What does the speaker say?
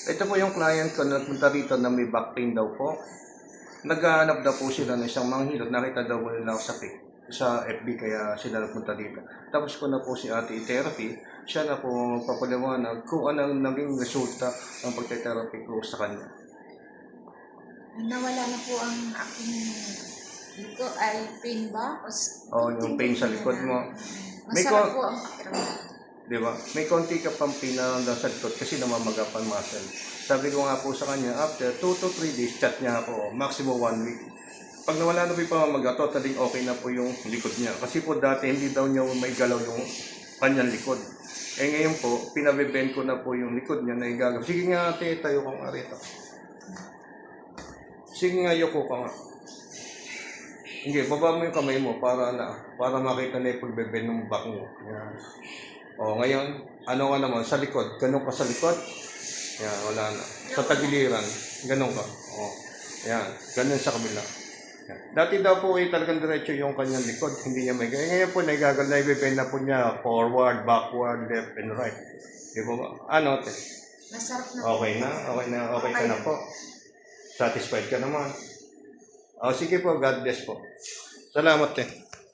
Ito po yung client ko na nagpunta rito na may back pain daw po. Naghahanap daw po sila ng isang manghilot. Nakita daw po nila ako sa FB kaya sila nagpunta dito. Tapos ko na po si ate i-therapy. Siya na po papaliwanag kung anong naging resulta ng pagte-therapy ko sa kanya. Nawala na po ang aking likod ay pain ba? Yung pain sa likod mo. Masarap po ang pakiramdam. Di ba? May konti ka pang pinaramdam sa likod kasi namamaga pa muscle. Sabi ko nga po sa kanya, after 2 to 3 days, chat niya ako, maximum 1 week. Pag nawala na po yung pamamaga, totally okay na po yung likod niya. Kasi po dati, hindi daw niya may galaw yung kanyang likod. Eh ngayon po, pinabibend ko na po yung likod niya na igagaw. Sige nga ate, tayo ko nga rito. Sige nga, yoko ka nga. Hindi, baba mo yung kamay mo para makita na yung pagbibend ng back mo. Yan. Ngayon, ano ka naman, sa likod. Ganun ka sa likod. Yan, wala na. Sa tagiliran, ganun ka. Yan, ganun sa kabila. Yan. Dati daw po talagang diretso yung kanyang likod. Hindi niya may gaya. Ngayon po, naibibend na po niya forward, backward, left, and right. Di ba ba? Ano, te? Masarap na. Okay na? Okay ka na po. Satisfied ka naman. Sige po, God bless po. Salamat, te.